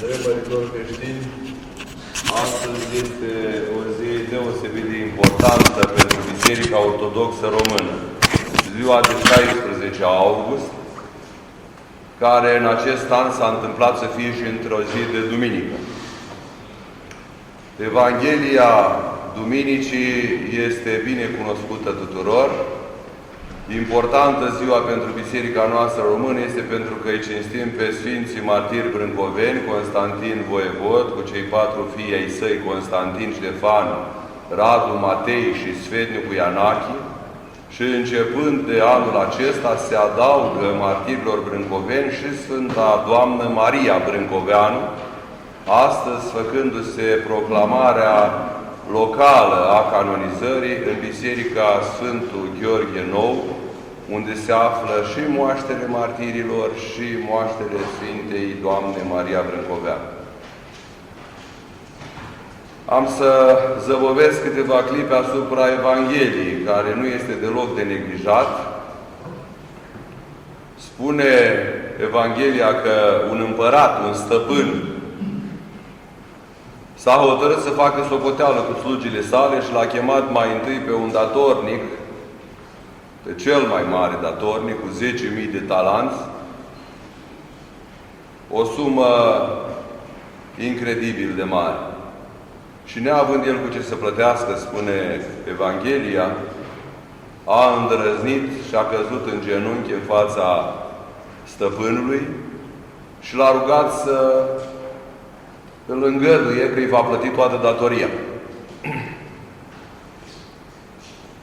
Măritori creștini, astăzi este o zi deosebit de importantă pentru Biserica Ortodoxă Română. Ziua de 16 august, care în acest an s-a întâmplat să fie și într-o zi de duminică. Evanghelia Duminicii este bine cunoscută tuturor. Importantă ziua pentru Biserica noastră română este pentru că îi cinstim pe Sfinții Martiri Brâncoveni, Constantin Voievod, cu cei 4 fii ai săi, Constantin, Ștefan, Radu, Matei și Sfetnicu Ianache. Și începând de anul acesta se adaugă martirilor brâncoveni și Sfânta Doamnă Maria Brâncoveanu, astăzi făcându-se proclamarea locală a canonizării în Biserica Sfântul Gheorghe Nou, unde se află și moaștele martirilor și moaștele Sfintei Doamne Maria Brâncoveanu. Am să zăbovesc câteva clipe asupra Evangheliei, care nu este deloc de neglijat. Spune Evanghelia că un împărat, un stăpân, s-a hotărât să facă socoteală cu slugile sale și l-a chemat mai întâi pe un datornic, pe cel mai mare datornic, cu 10.000 de talanți, o sumă incredibil de mare. Și neavând el cu ce să plătească, spune Evanghelia, a îndrăznit și a căzut în genunchi în fața stăpânului și l-a rugat să îl îngăduie că îi va plăti toată datoria.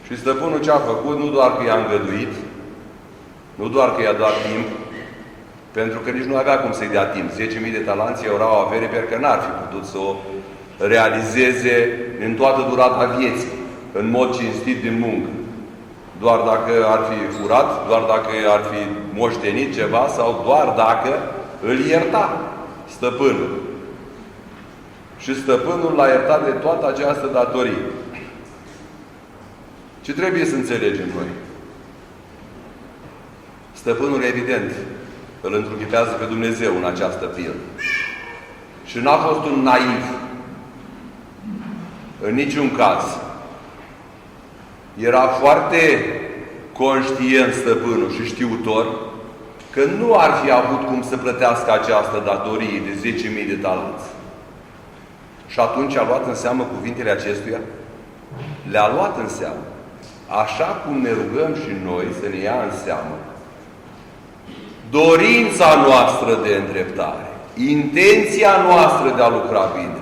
Și stăpânul ce a făcut? Nu doar că i-a îngăduit, nu doar că i-a dat timp, pentru că nici nu avea cum să-i dea timp. 10.000 de talanți erau o avere pe care n-ar fi putut să o realizeze în toată durata vieții, în mod cinstit din muncă. Doar dacă ar fi furat, doar dacă ar fi moștenit ceva sau doar dacă îl ierta stăpânul. Și stăpânul l-a iertat de toată această datorie. Ce trebuie să înțelegem noi? Stăpânul, evident, îl întruchipează pe Dumnezeu în această pildă. Și n-a fost un naiv. În niciun caz. Era foarte conștient stăpânul și știutor că nu ar fi avut cum să plătească această datorie de 10.000 de talanți. Și atunci a luat în seamă cuvintele acestuia? Le-a luat în seamă. Așa cum ne rugăm și noi să ne ia în seamă dorința noastră de îndreptare, intenția noastră de a lucra bine.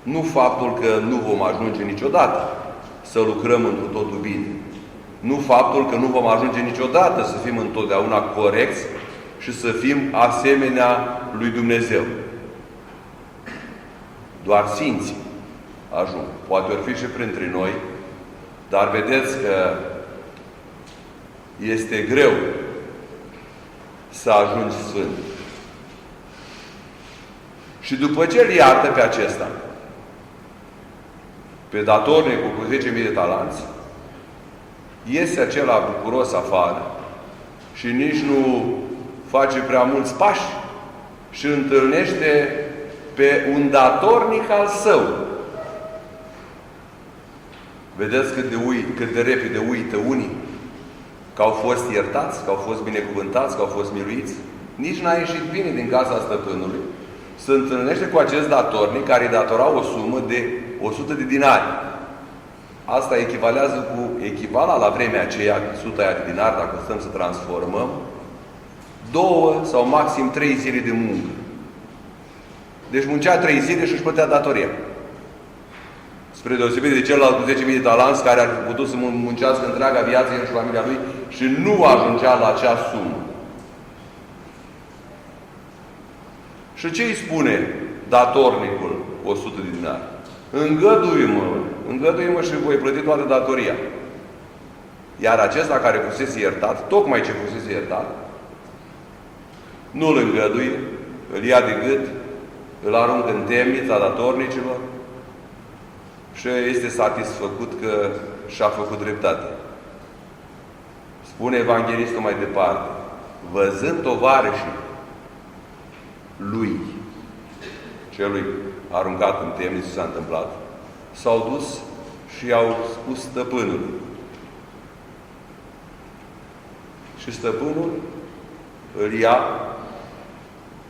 Nu faptul că nu vom ajunge niciodată să lucrăm întru totul bine. Nu faptul că nu vom ajunge niciodată să fim întotdeauna corecți și să fim asemenea lui Dumnezeu. Doar sfinții ajung. Poate ori fi și printre noi, dar vedeți că este greu să ajungi sfânt. Și după ce îl iartă pe acesta, pe datornicul cu 10.000 de talanți, iese acela bucuros afară și nici nu face prea mulți pași și întâlnește pe un datornic al său. Vedeți cât de repede uită unii că au fost iertați, că au fost binecuvântați, că au fost miluiți. Nici n-a ieșit bine din casa stăpânului. Se întâlnește cu acest datornic care îi datora o sumă de 100 de dinari. Asta echivala la vremea aceea, 100 de dinari, dacă stăm să transformăm, 2 sau maxim 3 zile de muncă. Deci muncea 3 zile și își plătea datoria. Spre deosebire de celălalt cu 10.000 de talanți, care ar fi putut să muncească întreaga viață, el și familia lui, și nu ajungea la acea sumă. Și ce îi spune datornicul 100 de dinari? Îngăduie-mă și voi plăti toată datoria. Iar acesta care fusese iertat, tocmai ce fusese iertat, nu îl îngăduie, îl ia de gât, îl aruncă în temnița datornicilor și este satisfăcut că și-a făcut dreptate. Spune Evanghelistul mai departe, văzând tovarășii lui celui aruncat în temniță, ce s-a întâmplat, s-au dus și i-au spus stăpânului. Și stăpânul îl ia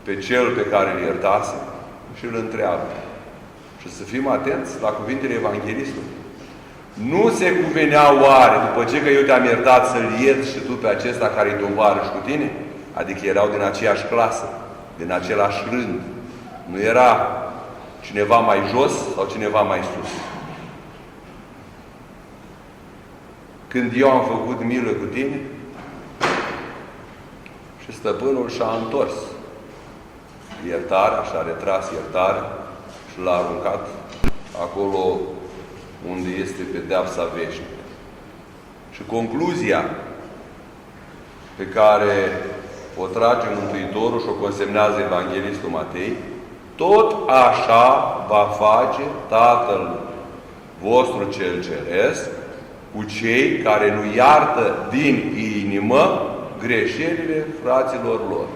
pe cel pe care îl iertase și îl întreabă. Și să fim atenți la cuvintele Evanghelistului. Nu se cuvenea oare, după ce că eu te-am iertat, să-l ierți și tu pe acesta care-i tovarăș cu tine? Adică erau din aceeași clasă, din același rând. Nu era cineva mai jos sau cineva mai sus. Când eu am făcut milă cu tine, și stăpânul și-a întors iertarea, și-a retras iertarea și l-a aruncat acolo unde este pedeapsa veșnică. Și concluzia pe care o trage Mântuitorul și o consemnează Evanghelistul Matei: tot așa va face Tatăl vostru cel Ceresc cu cei care nu iartă din inimă greșelile fraților lor.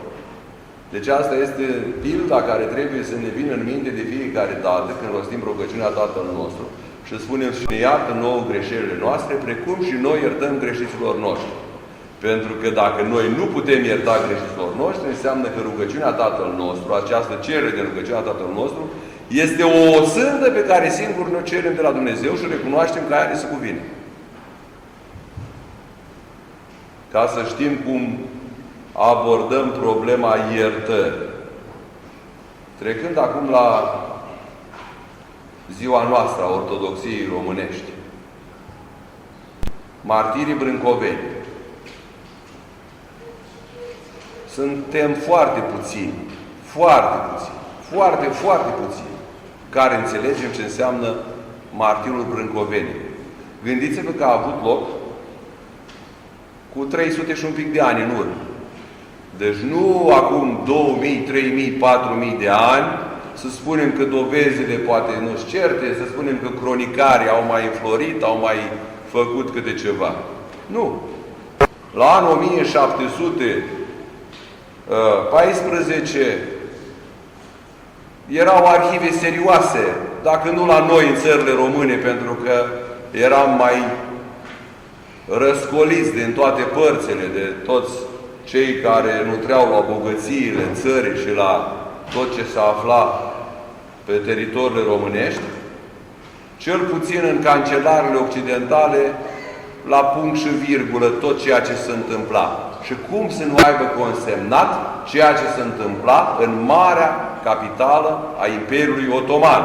Deci asta este pilda care trebuie să ne vină în minte de fiecare dată când rostim rugăciunea Tatăl nostru și spunem și ne iartă nouă greșelile noastre, precum și noi iertăm greșiților noștri. Pentru că dacă noi nu putem ierta greșiților noștri, înseamnă că rugăciunea Tatăl nostru, această cerere de rugăciunea Tatăl nostru, este o sândă pe care singur noi cerem de la Dumnezeu și recunoaștem că aia ne se cuvine. Ca să știm cum abordăm problema iertării. Trecând acum la ziua noastră a Ortodoxiei românești. Martirii brâncoveni. Suntem foarte puțini, foarte puțini, care înțelegem ce înseamnă martirul brâncovenii. Gândiți-vă că a avut loc cu 300 și un pic de ani în urmă. Deci nu acum 2000, 3000, 4000 de ani, să spunem că dovezile poate nu-s certe, să spunem că cronicarii au mai înflorit, au mai făcut câte ceva. Nu. La anul 1714 erau arhive serioase, dacă nu la noi în țările române, pentru că eram mai răscoliți din toate părțile, de toți cei care nutreau la bogățiile țării și la tot ce se afla pe teritoriile românești, cel puțin în cancelarele occidentale, la punct și virgulă tot ceea ce se întâmpla. Și cum să nu aibă consemnat ceea ce se întâmpla în marea capitală a Imperiului Otoman,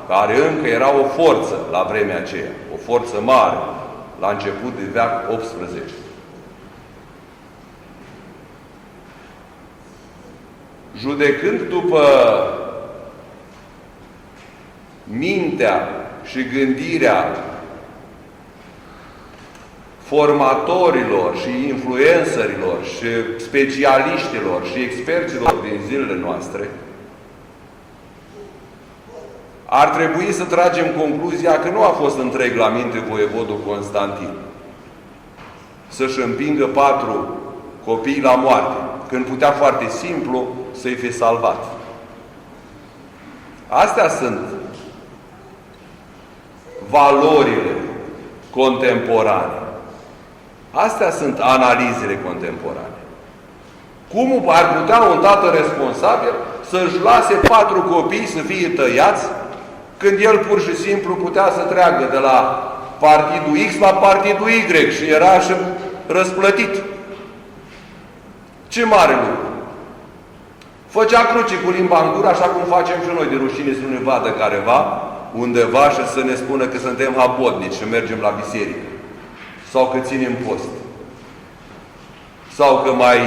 care încă era o forță la vremea aceea, o forță mare, la început de veac 18. Judecând după mintea și gândirea formatorilor și influencerilor și specialiștilor și experților din zilele noastre, ar trebui să tragem concluzia că nu a fost întreg la minte voievodul Constantin să-și împingă 4 copii la moarte, când putea foarte simplu să-i fi salvat. Astea sunt valorile contemporane. Astea sunt analizele contemporane. Cum ar putea un tată responsabil să-și lase 4 copii să fie tăiați, când el pur și simplu putea să treacă de la partidul X la partidul Y și era și răsplătit? Ce mare lucru! Făcea cruce cu limba în gură, așa cum facem și noi, de rușine să nu ne vadă careva undeva și să ne spună că suntem habotnici și mergem la biserică. Sau că ținem post. Sau că mai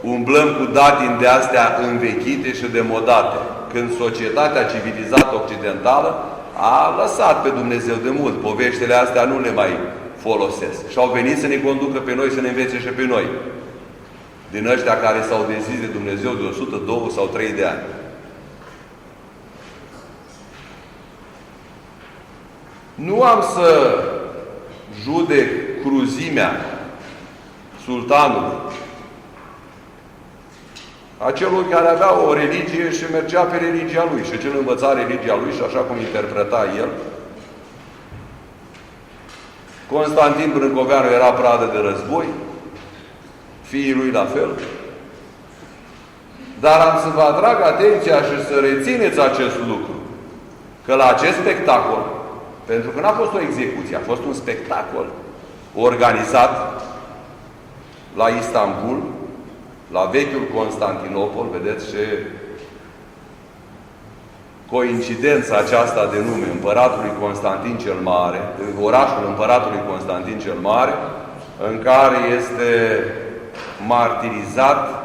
umblăm cu datini de astea învechite și demodate. Când societatea civilizată occidentală a lăsat pe Dumnezeu de mult. Poveștile astea nu le mai folosesc. Și au venit să ne conducă pe noi, să ne învețe și pe noi. Din ăștia care s-au dezis de Dumnezeu de 100, 2 sau 3 de ani. Nu am să judec cruzimea sultanului, Acelui care avea o religie și mergea pe religia lui. Și cel învăța religia lui și așa cum interpreta el. Constantin Brâncoveanu era pradă de război. Fiii lui la fel. Dar am să vă atrag atenția și să rețineți acest lucru. Că la acest spectacol, pentru că n-a fost o execuție, a fost un spectacol organizat la Istanbul, la vechiul Constantinopol, vedeți ce coincidența aceasta de nume, Împăratului Constantin cel Mare, orașul Împăratului Constantin cel Mare, în care este martirizat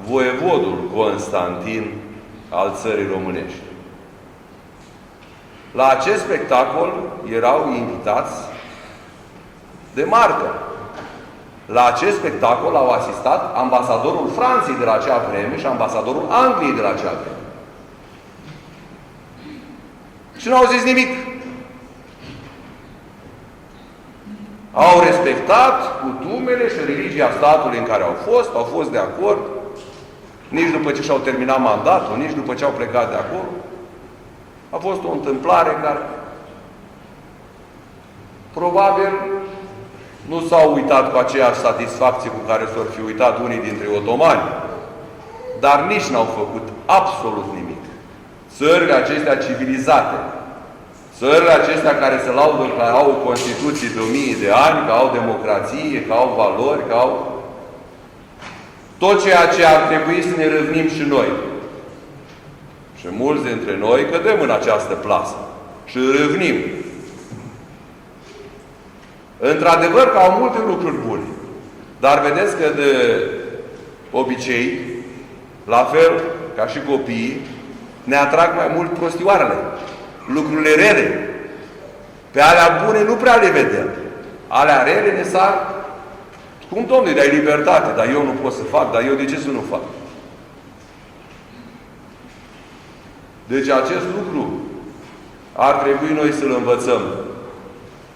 voievodul Constantin al țării românești. La acest spectacol erau invitați de martori. La acest spectacol au asistat ambasadorul Franței de la acea vreme și ambasadorul Angliei de la acea vreme. Și nu au zis nimic. Au respectat cutumele și religia statului în care au fost de acord, nici după ce și-au terminat mandatul, nici după ce au plecat de acolo. A fost o întâmplare care probabil nu s-au uitat cu aceeași satisfacție cu care s-au fi uitat unii dintre otomani, dar nici n-au făcut absolut nimic. Țările acestea civilizate, țările acestea care se laudă că au o Constituție de 1000 de ani, că au democrație, că au valori, că au tot ceea ce ar trebui să ne râvnim și noi. Și mulți dintre noi cădem în această plasă și râvnim. Într-adevăr că au multe lucruri bune. Dar vedeți că de obicei, la fel ca și copiii, ne atrag mai mult prostioarele, lucrurile rele. Pe alea bune nu prea le vedem. Alea rele ne sar. Cum, Domnule, dai libertate, dar eu nu pot să fac, dar eu de ce să nu fac? Deci acest lucru ar trebui noi să-l învățăm.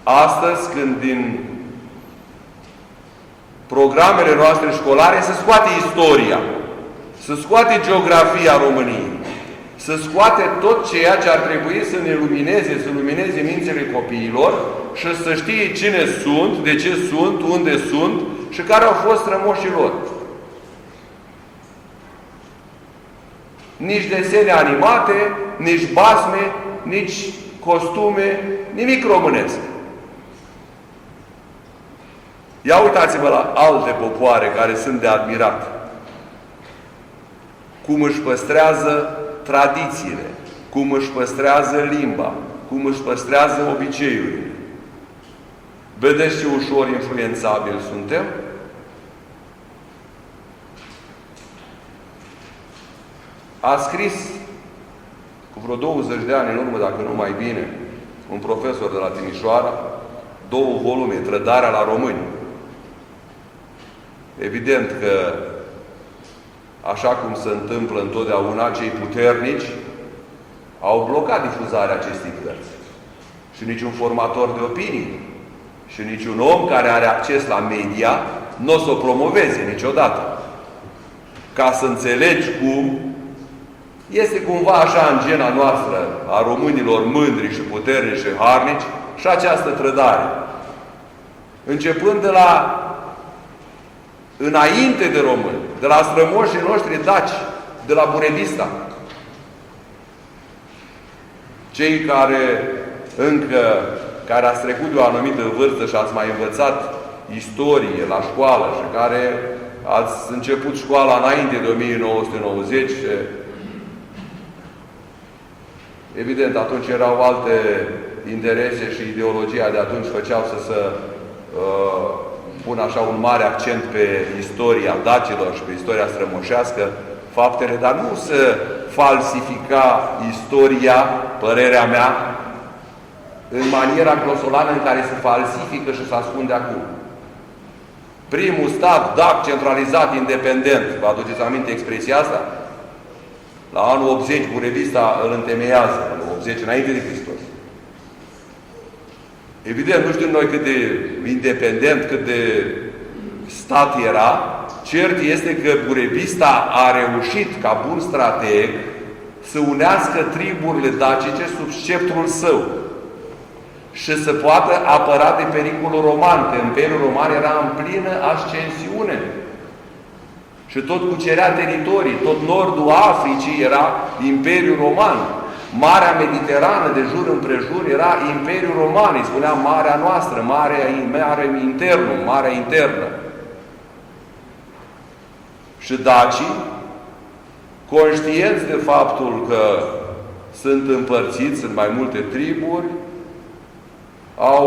Astăzi, când din programele noastre școlare se scoate istoria, se scoate geografia României, se scoate tot ceea ce ar trebui să ne lumineze, să lumineze mințile copiilor și să știe cine sunt, de ce sunt, unde sunt și care au fost strămoșii lor. Nici desene animate, nici basme, nici costume, nimic românesc. Ia uitați-vă la alte popoare care sunt de admirat. Cum își păstrează tradițiile, cum își păstrează limba, cum își păstrează obiceiurile. Vedeți ce ușor influențabili suntem? A scris cu vreo 20 de ani în urmă, dacă nu mai bine, un profesor de la Timișoara, 2 volume, Trădarea la români. Evident că, așa cum se întâmplă întotdeauna, cei puternici au blocat difuzarea acestei cărți. Și niciun formator de opinii și niciun om care are acces la media nu o să o promoveze niciodată. Ca să înțelegi cum este cumva așa în gena noastră a românilor mândri și puternici și harnici și această trădare. Începând de la înainte de români, de la strămoșii noștri daci, de la Burebista. Cei care care ați trecut de o anumită vârstă și ați mai învățat istorie la școală și care ați început școala înainte de 1990, evident, atunci erau alte interese și ideologia de atunci făceau să se pună așa un mare accent pe istoria dacilor și pe istoria strămoșească, faptele, dar nu să falsifica istoria, părerea mea, în maniera grosolană în care se falsifică și se ascunde acum. Primul stat, dac, centralizat, independent, vă aduceți aminte expresia asta? La anul 80, Burebista îl întemeiază, în 80, înainte de Hristos. Evident, nu știm noi cât de independent, cât de stat era, ci Cert este că Burebista a reușit, ca bun strateg, să unească triburile dacice sub sceptrul său și să poată apăra de pericolul roman, că Imperiul Roman era în plină ascensiune. Și tot cucerea teritorii, tot nordul Africii era Imperiul Roman. Marea Mediterană, de jur împrejur, era Imperiul Roman. Îi spunea Marea noastră, Marea Internă, Marea Internă. Și dacii, conștienți de faptul că sunt împărțiți în mai multe triburi, au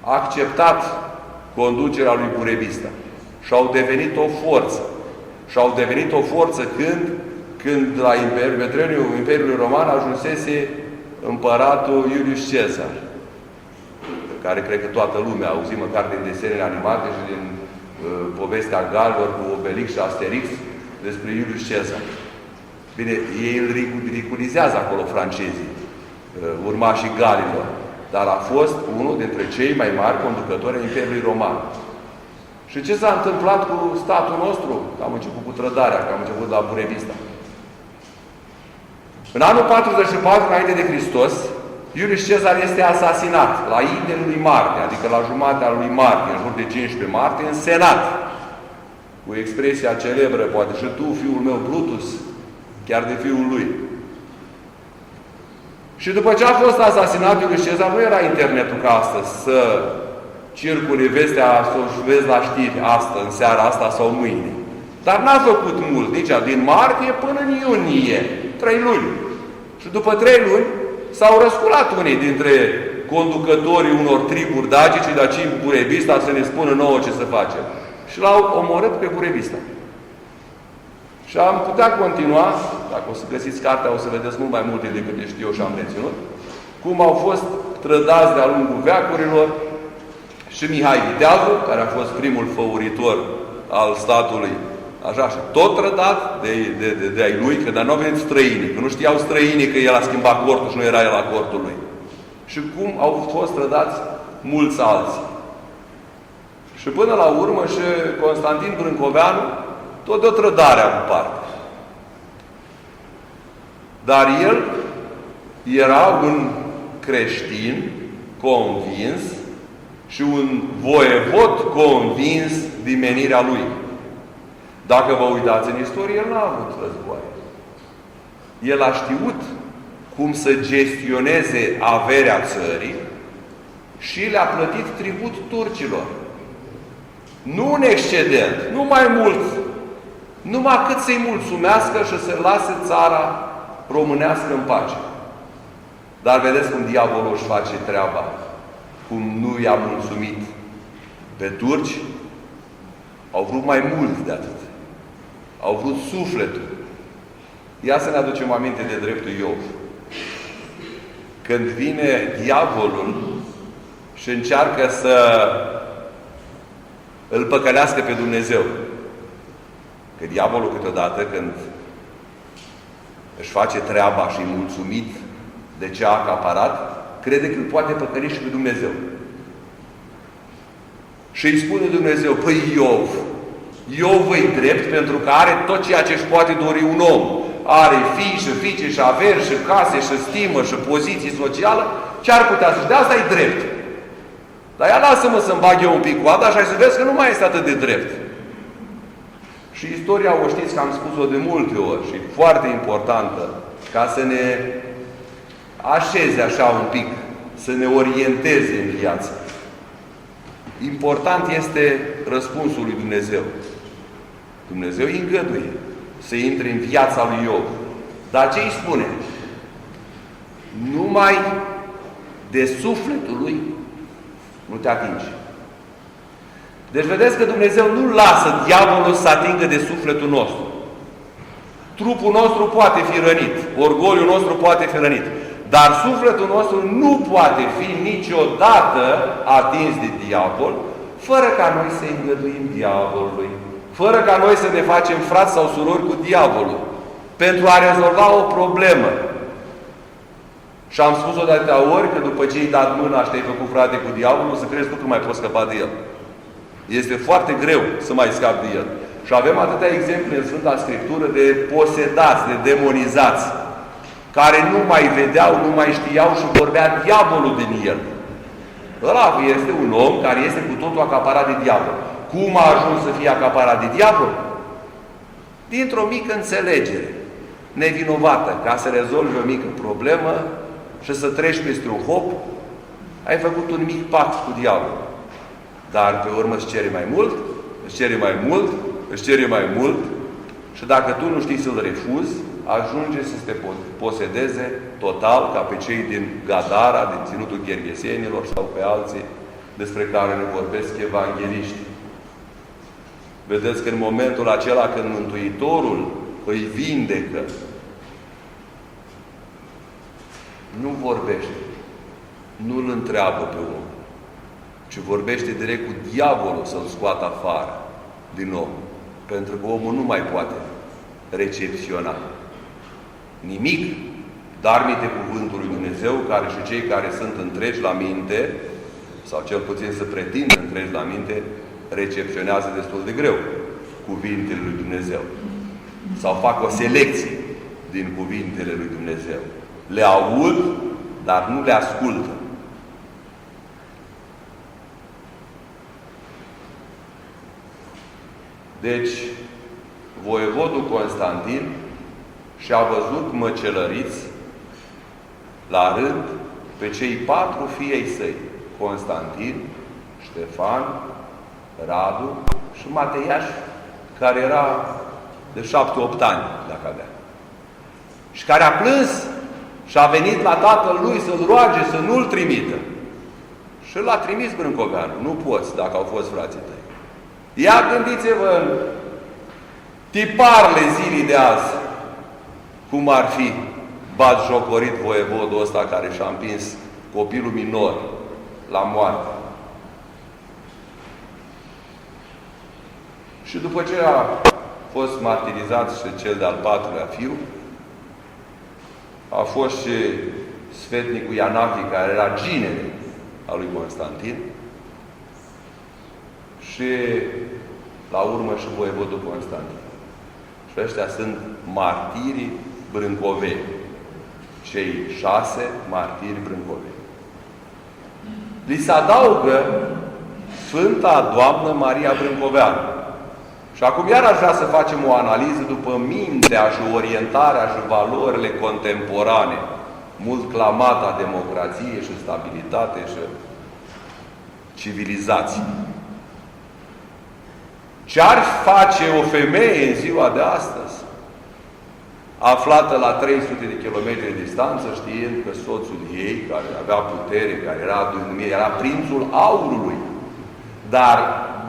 acceptat conducerea lui Burebista și au devenit o forță. Și au devenit o forță când la Imperiul Imperiului Roman ajunsese împăratul Iulius Cezar, care cred că toată lumea a auzit măcar din desenele animate și din povestea galilor cu Obelix și Asterix despre Iulius Cezar. Bine, ei îl ridiculizează acolo francezii, urmașii galilor, dar a fost unul dintre cei mai mari conducători ai Imperiului Roman. Și ce s-a întâmplat cu statul nostru? Că am început cu trădarea, că am început la Burebista. În anul 44 înainte de Hristos, Iulius Cezar este asasinat la idem lui Marte, adică la jumatea lui Marte, în jur de 15 martie, în Senat. Cu expresia celebră, poate și tu, fiul meu Brutus, chiar de fiul lui. Și după ce a fost asasinat Iulius Cezar, nu era internetul ca astăzi, să circule vestea, să o vezi la știri astăzi, în seara asta sau mâine. Dar n-a făcut mult, nici din martie până în iunie, 3 luni. Și după 3 luni s-au răsculat unii dintre conducătorii unor triburi dacice, daci Burebista, să ne spună nouă ce să facem. Și l-au omorât pe Burebista. Și am putea continua, dacă o să găsiți cartea, o să vedeți mult mai multe decât știu eu și am reținut, cum au fost trădați de-a lungul veacurilor și Mihai Viteazul, care a fost primul făuritor al statului, așa, și tot trădat de ai lui, că dar nu au venit străinii, că nu știau străinii că el a schimbat cortul și nu era el la cortul lui. Și cum au fost trădați mulți alții. Și până la urmă și Constantin Brâncoveanu tot de o trădare a avut parte. Dar el era un creștin convins și un voievod convins din menirea lui. Dacă vă uitați în istorie, el n-a avut război. El a știut cum să gestioneze averea țării și le-a plătit tribut turcilor. Nu un excedent, nu mai mult, numai cât să-i mulțumească și să lase țara românească în pace. Dar vedeți cum diavolul își face treaba, cum nu i-a mulțumit pe turci, au vrut mai mult de atât. Au vrut sufletul. Ia să ne aducem aminte de dreptul Iov. Când vine diavolul și încearcă să îl păcălească pe Dumnezeu. Că diavolul câteodată, când își face treaba și e mulțumit de ce a acaparat, crede că îl poate păcăli și pe Dumnezeu. Și îi spune Dumnezeu, păi Iov e drept pentru că are tot ceea ce își poate dori un om. Are fii și fiice și averi și case și stimă și poziții socială. Ce ar putea să-și dea? Asta e drept. Dar ia lasă-mă să-mi bag eu un pic coada și ai să vezi că nu mai este atât de drept. Și istoria, o știți că am spus-o de multe ori și e foarte importantă ca să ne așeze așa un pic, să ne orienteze în viață. Important este răspunsul lui Dumnezeu. Dumnezeu îi îngăduie să intre în viața lui Iov. Dar ce îi spune? Numai de sufletul lui nu te atingi. Deci vedeți că Dumnezeu nu lasă diavolul să atingă de sufletul nostru. Trupul nostru poate fi rănit, orgoliul nostru poate fi rănit, dar sufletul nostru nu poate fi niciodată atins de diavol, fără ca noi să îngăduim diavolului, fără ca noi să ne facem frați sau surori cu diavolul, pentru a rezolva o problemă. Și am spus-o de atâtea ori că după ce i-ai dat mâna și te-ai făcut frate cu diavolul, să crezi tu că mai poți scăpa de el. Este foarte greu să mai scapi de el. Și avem atâtea exemple în Sfânta Scriptură de posedați, de demonizați, care nu mai vedeau, nu mai știau și vorbea diavolul din el. Ăla este un om care este cu totul acaparat de diavol. Cum a ajuns să fie acaparat de diavol? Dintr-o mică înțelegere nevinovată, ca să rezolvi o mică problemă și să treci peste un hop, ai făcut un mic pact cu diavolul. Dar pe urmă îți cere mai mult, îți cere mai mult, îți cere mai mult și dacă tu nu știi să-l refuzi, ajunge să te posedeze total ca pe cei din Gadara, din ținutul Gherghesenilor sau pe alții despre care ne vorbesc evangheliști. Vedeți că în momentul acela când Mântuitorul îi vindecă, nu vorbește, nu îl întreabă pe om, ci vorbește direct cu diavolul să-l scoată afară din om. Pentru că omul nu mai poate recepționa nimic, dar minte cuvântul lui Dumnezeu, care și cei care sunt întregi la minte, sau cel puțin să pretindă întregi la minte, recepționează destul de greu cuvintele lui Dumnezeu. Sau fac o selecție din cuvintele lui Dumnezeu. Le aud, dar nu le ascultă. Deci, voievodul Constantin și-a văzut măcelăriți la rând pe cei 4 fii ai săi, Constantin, Ștefan, Radu și Mateiaș, care era de 7-8 ani, dacă avea. Și care a plâns și a venit la tatăl lui să-l roage să nu-l trimită. Și l-a trimis Brâncoveanu. Nu poți, dacă au fost frații tăi. Ia gândiți-vă în tiparele zilii de azi, cum ar fi batjocorit voievodul ăsta care și-a împins copilul minor la moarte. Și după ce a fost martirizat și cel de-al 4-lea fiu, a fost și sfetnicul Ianafii, care era ginele al lui Constantin, și la urmă și voievodul Constantin. Și ăștia sunt martirii brâncoveni. Cei 6 martiri brâncoveni. Li se adaugă Sfânta Doamnă Maria Brâncoveanu. Și acum iar aș vrea să facem o analiză după mintea și orientarea și valorile contemporane, mult clamata democrație și stabilitate și civilizație. Ce-ar face o femeie în ziua de astăzi, aflată la 300 de kilometri distanță, știind că soțul ei, care avea putere, care era prințul aurului, dar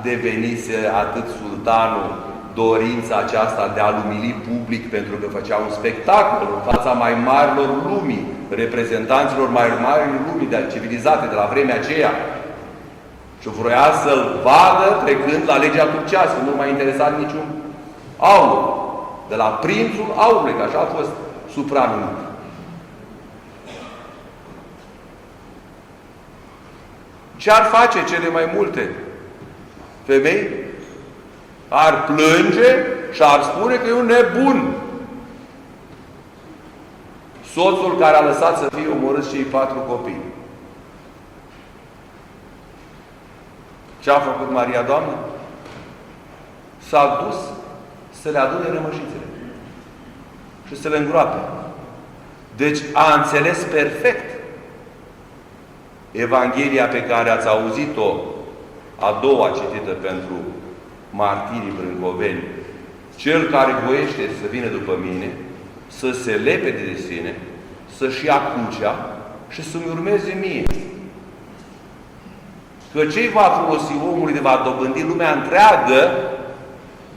devenise atât sultanul dorința aceasta de a-l umili public pentru că făcea un spectacol în fața mai marilor lumii, reprezentanților mai mari lumii civilizate de la vremea aceea. Și vroia să-l vadă trecând la legea turcească. Nu m-a interesat niciun aur. De la prințul aurului, că așa a fost supranumit. Ce ar face cele mai multe femei? Ar plânge și ar spune că e un nebun. Soțul care a lăsat să fie omorâți cei 4 copii. Ce a făcut Maria Doamnă? S-a dus să le adune rămășițele și să le îngroape. Deci a înțeles perfect Evanghelia pe care ați auzit-o, a doua citită pentru martirii brâncoveni. Cel care voiește să vină după mine, să se lepede de sine, să-și ia crucea și să-mi urmeze mie. Că ce va folosi omului de va dobândi lumea întreagă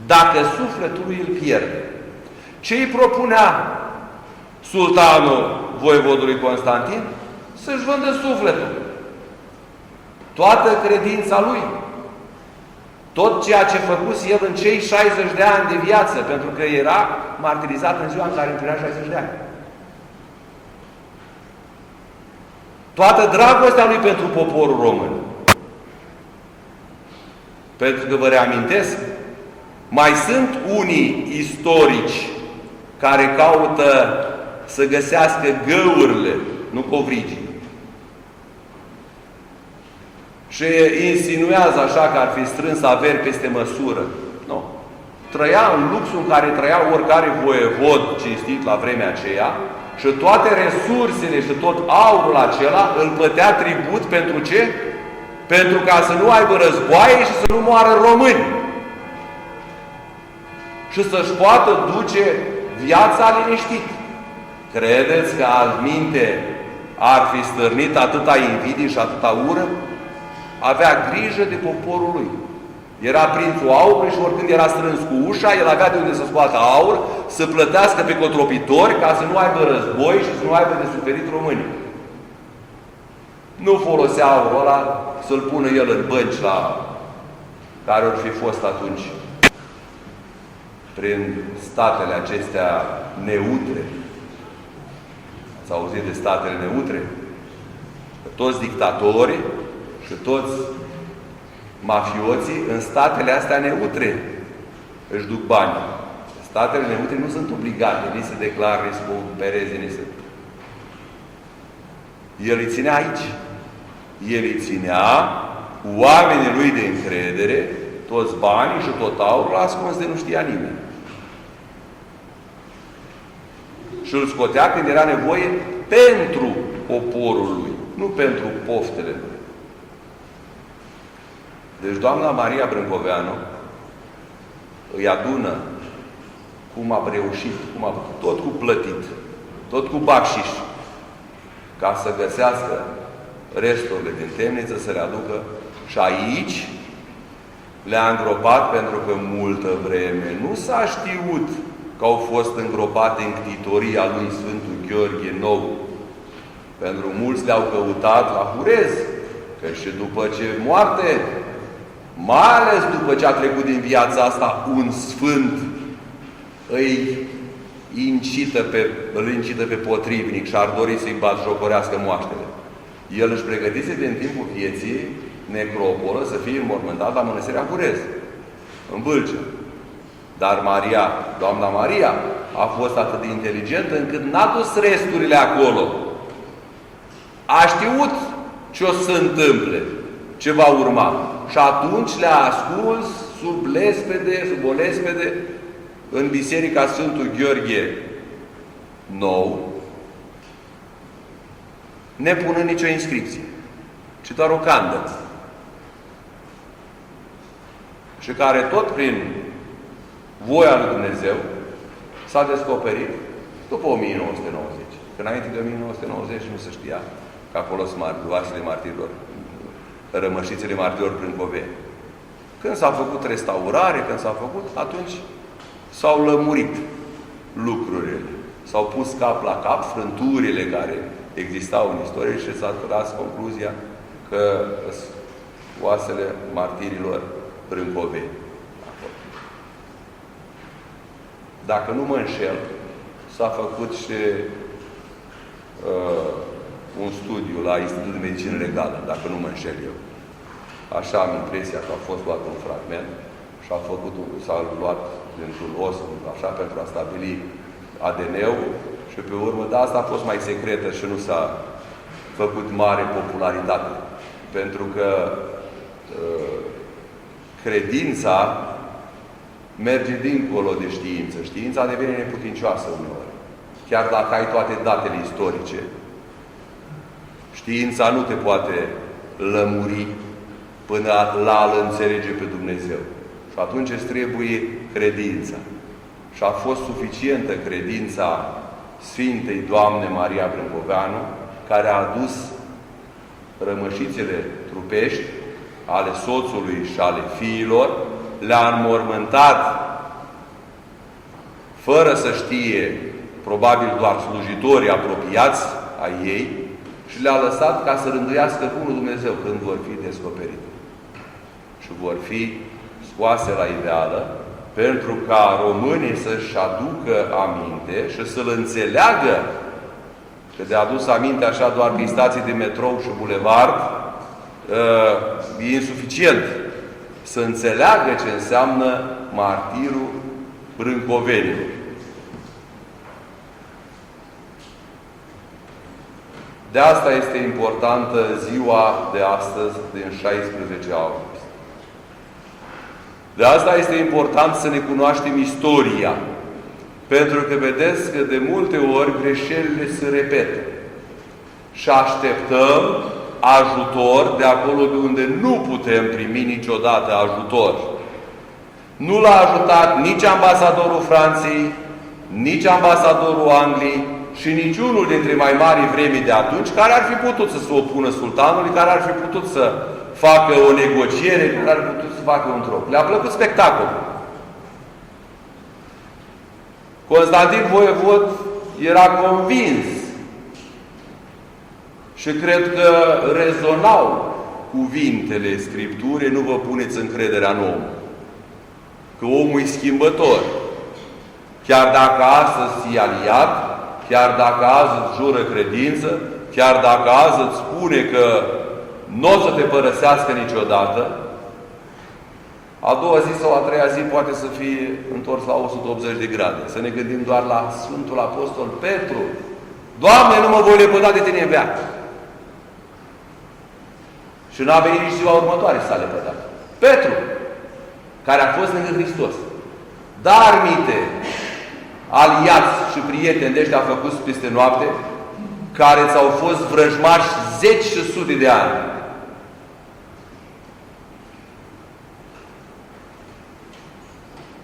dacă sufletul lui îl pierde? Ce îi propunea sultanul voievodului Constantin? Să-și vândă sufletul. Toată credința lui. Tot ceea ce făcuse el în cei 60 de ani de viață, pentru că era martirizat în ziua în care împlinea 60 de ani. Toată dragostea lui pentru poporul român. Pentru că vă reamintesc, mai sunt unii istorici care caută să găsească găurile, nu covrigii. Și insinuează așa că ar fi strâns averi peste măsură. Nu. Trăia în luxul în care trăia oricare voievod cinstit la vremea aceea și toate resursele și tot aurul acela îl plătea tribut pentru ce? Pentru ca să nu aibă războaie și să nu moară români. Și să-și poată duce viața liniștit. Credeți că altminte ar fi stârnit atâta invidie și atâta ură? Avea grijă de poporul lui. Era prințul aurului și oricând era strâns cu ușa, el avea de unde să scoată aur, să plătească pe cotropitori ca să nu aibă război și să nu aibă de suferit românii. Nu folosea aurul ăla să-l pună el în bănci la care ar fi fost atunci prin statele acestea neutre. Ați auzit de statele neutre? Că toți dictatorii și toți mafioții în statele astea neutre își duc bani. Statele neutre nu sunt obligate, nici să declară, nici să coopereze, nici să... El îi ținea aici. El îi ținea oamenii lui de încredere, toți banii și tot aurul ascuns de nu știa nimeni. Și îl scotea când era nevoie pentru poporul lui, nu pentru poftele lui. Deci doamna Maria Brâncoveanu îi adună cum a reușit, cum a făcut, tot cu plătit, tot cu bacșiș, ca să găsească resturile din temniță, să le aducă și aici le-a îngropat pentru că multă vreme nu s-a știut că au fost îngropate în ctitoria lui Sfântul Gheorghe Nou. Pentru mulți le-au căutat la Hurez, că și după ce moarte, mai ales după ce a trecut din viața asta, un sfânt îl incită pe potrivnic și ar dori să-i batjocorească moaștele. El își pregătise din timpul vieții necropolă să fie înmormântat la Mănăstirea Hurez, în Vâlcea. Dar Maria, doamna Maria, a fost atât de inteligentă încât n-a dus resturile acolo. A știut ce o să se întâmple, ce va urma. Și atunci le-a ascuns sub lespede, sub o lespede, în Biserica Sfântul Gheorghe Nou, nepunând nicio inscripție, ci doar o candă. Și care tot prin voia lui Dumnezeu s-a descoperit după 1990. Că înainte de 1990 nu se știa că acolo sunt vasele martirilor, rămășițele martirilor brâncoveni. Când s-a făcut restaurare, când s-a făcut, atunci s-au lămurit lucrurile. S-au pus cap la cap frânturile care existau în istorie și s-a tras concluzia că oasele martirilor brâncoveni. Dacă nu mă înșel, s-a făcut și un studiu la Institutul de Medicină Legală, dacă nu mă înșel eu. Așa am impresia că a fost luat un fragment și s-a luat dintr-un os, așa, pentru a stabili ADN-ul și pe urmă, dar asta a fost mai secretă și nu s-a făcut mare popularitate. Pentru că credința merge dincolo de știință. Știința devine neputincioasă uneori. Chiar dacă ai toate datele istorice, știința nu te poate lămuri până la a-L înțelege pe Dumnezeu. Și atunci îți trebuie credința. Și a fost suficientă credința Sfintei Doamne Maria Brâncoveanu, care a adus rămășițele trupești ale soțului și ale fiilor, le-a înmormântat fără să știe, probabil doar slujitorii apropiați ai ei, și le-a lăsat ca să rânduiască bunul Dumnezeu când vor fi descoperite. Și vor fi scoase la iveală pentru ca românii să-și aducă aminte și să-L înțeleagă, că de adus aminte așa doar prin stații de metrou și bulevard e insuficient. să înțeleagă ce înseamnă martirul brâncovenilor. De asta este importantă ziua de astăzi, din 16 august. De asta este important să ne cunoaștem istoria. Pentru că vedeți că de multe ori greșelile se repetă. Și așteptăm ajutor de acolo de unde nu putem primi niciodată ajutor. Nu l-a ajutat nici ambasadorul Franței, nici ambasadorul Angliei și niciunul dintre mai mari vremi de atunci care ar fi putut să se opună sultanului, care ar fi putut să facă o negociere, care ar fi putut să facă un troc. Le-a plăcut spectacolul. Constantin Voievod era convins și cred că rezonau cuvintele Scripturii: nu vă puneți încrederea în om. Că omul e schimbător. Chiar dacă astăzi e aliat, chiar dacă azi îți jură credință, chiar dacă azi îți spune că nu o să te părăsească niciodată, a doua zi sau a treia zi poate să fie întors la 180 de grade. Să ne gândim doar la Sfântul Apostol Petru. Doamne, nu mă voi lepăda de Tine în veac. Și n-a venit nici ziua următoare să s-a lepădat. Petru, care a fost lângă Hristos. Dar minte, aliați și prieteni de ăștia a făcut peste noapte, care ți-au fost vrăjmași 10 și sute de ani.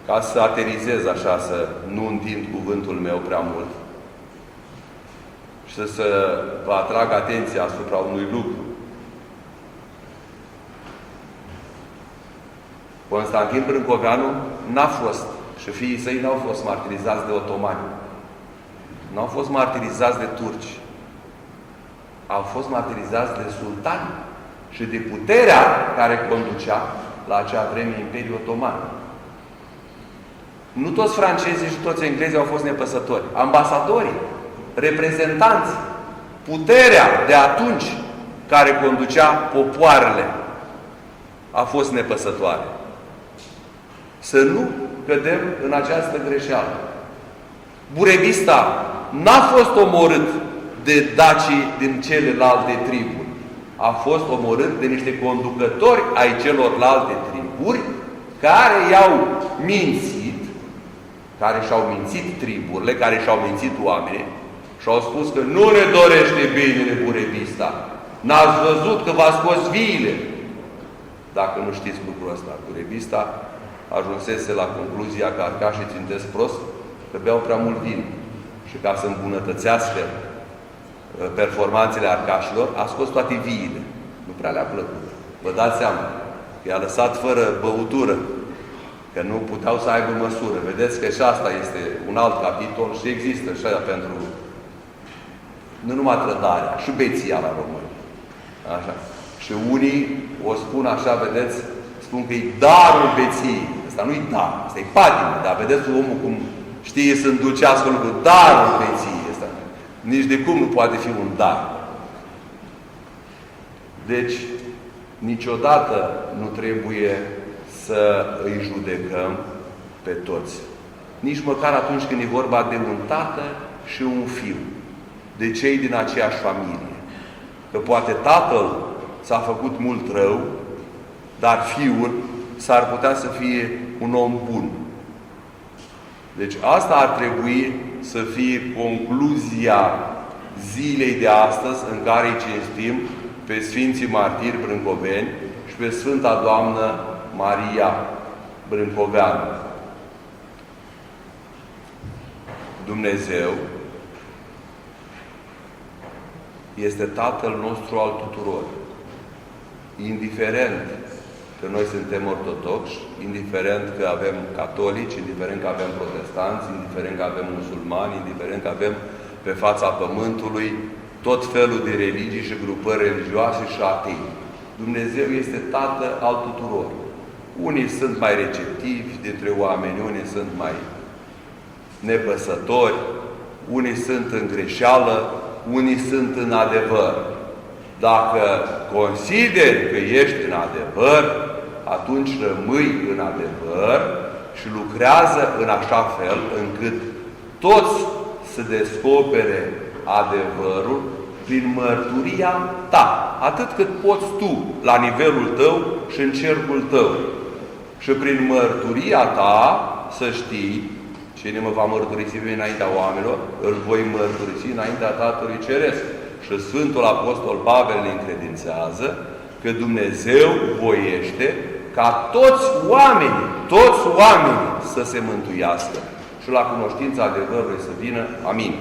Ca să aterizez așa, să nu întind cuvântul meu prea mult și să vă atrag atenția asupra unui lucru. Constantin Brâncoveanu n-a fost, și fiii săi n-au fost martirizați de otomani. N-au fost martirizați de turci. Au fost martirizați de sultani și de puterea care conducea la acea vreme Imperiul Otoman. Nu toți francezii și toți englezii au fost nepăsători. Ambasadorii, reprezentanții, puterea de atunci care conducea popoarele a fost nepăsătoare. Să nu cădem în această greșeală. Burebista n-a fost omorât de dacii din celelalte triburi. A fost omorât de niște conducători ai celorlalte triburi care i-au mințit, care și-au mințit triburile, care și-au mințit oamenii și au spus că nu ne dorește binele Burebista. N-ați văzut că v-a scos viile. Dacă nu știți lucrul ăsta, Burebista ajunsese la concluzia că arcașii țintesc prost, că beau prea mult vin. Și ca să îmbunătățească performanțele arcașilor, a scos toate viile. Nu prea le-a plăcut. Vă dați seama că i-a lăsat fără băutură, că nu puteau să aibă măsură. Vedeți că și asta este un alt capitol și există și aia pentru nu numai trădarea, și beția la români. Așa. Și unii o spun așa, vedeți, spun că e darul beției. Asta nu e dar, asta e patimă. Dar vedeți omul cum știe să înducească lucrul. Darul beției. Asta nici de cum nu poate fi un dar. Deci, niciodată nu trebuie să îi judecăm pe toți. Nici măcar atunci când e vorba de un tată și un fiu. De cei din aceeași familie. Că poate tatăl s-a făcut mult rău, dar fiul s-ar putea să fie un om bun. Deci asta ar trebui să fie concluzia zilei de astăzi, în care îi cinstim pe Sfinții Martiri Brâncoveni și pe Sfânta Doamnă Maria Brâncoveanu. Dumnezeu este Tatăl nostru al tuturor. Indiferent că noi suntem ortodoxi, indiferent că avem catolici, indiferent că avem protestanți, indiferent că avem musulmani, indiferent că avem pe fața pământului tot felul de religii și grupări religioase și atei. Dumnezeu este Tată al tuturor. Unii sunt mai receptivi dintre oameni, unii sunt mai nepăsători, unii sunt în greșeală, unii sunt în adevăr. Dacă consideri că ești în adevăr, atunci rămâi în adevăr și lucrează în așa fel încât toți să descopere adevărul prin mărturia ta, atât cât poți tu, la nivelul tău și în cercul tău. Și prin mărturia ta să știi, cine mă va mărturisi înaintea oamenilor, îl voi mărturisi înaintea Tatălui Ceresc. Și Sfântul Apostol Pavel ne încredințează că Dumnezeu voiește ca toți oamenii să se mântuiască și la cunoștința adevărului să vină. Amin.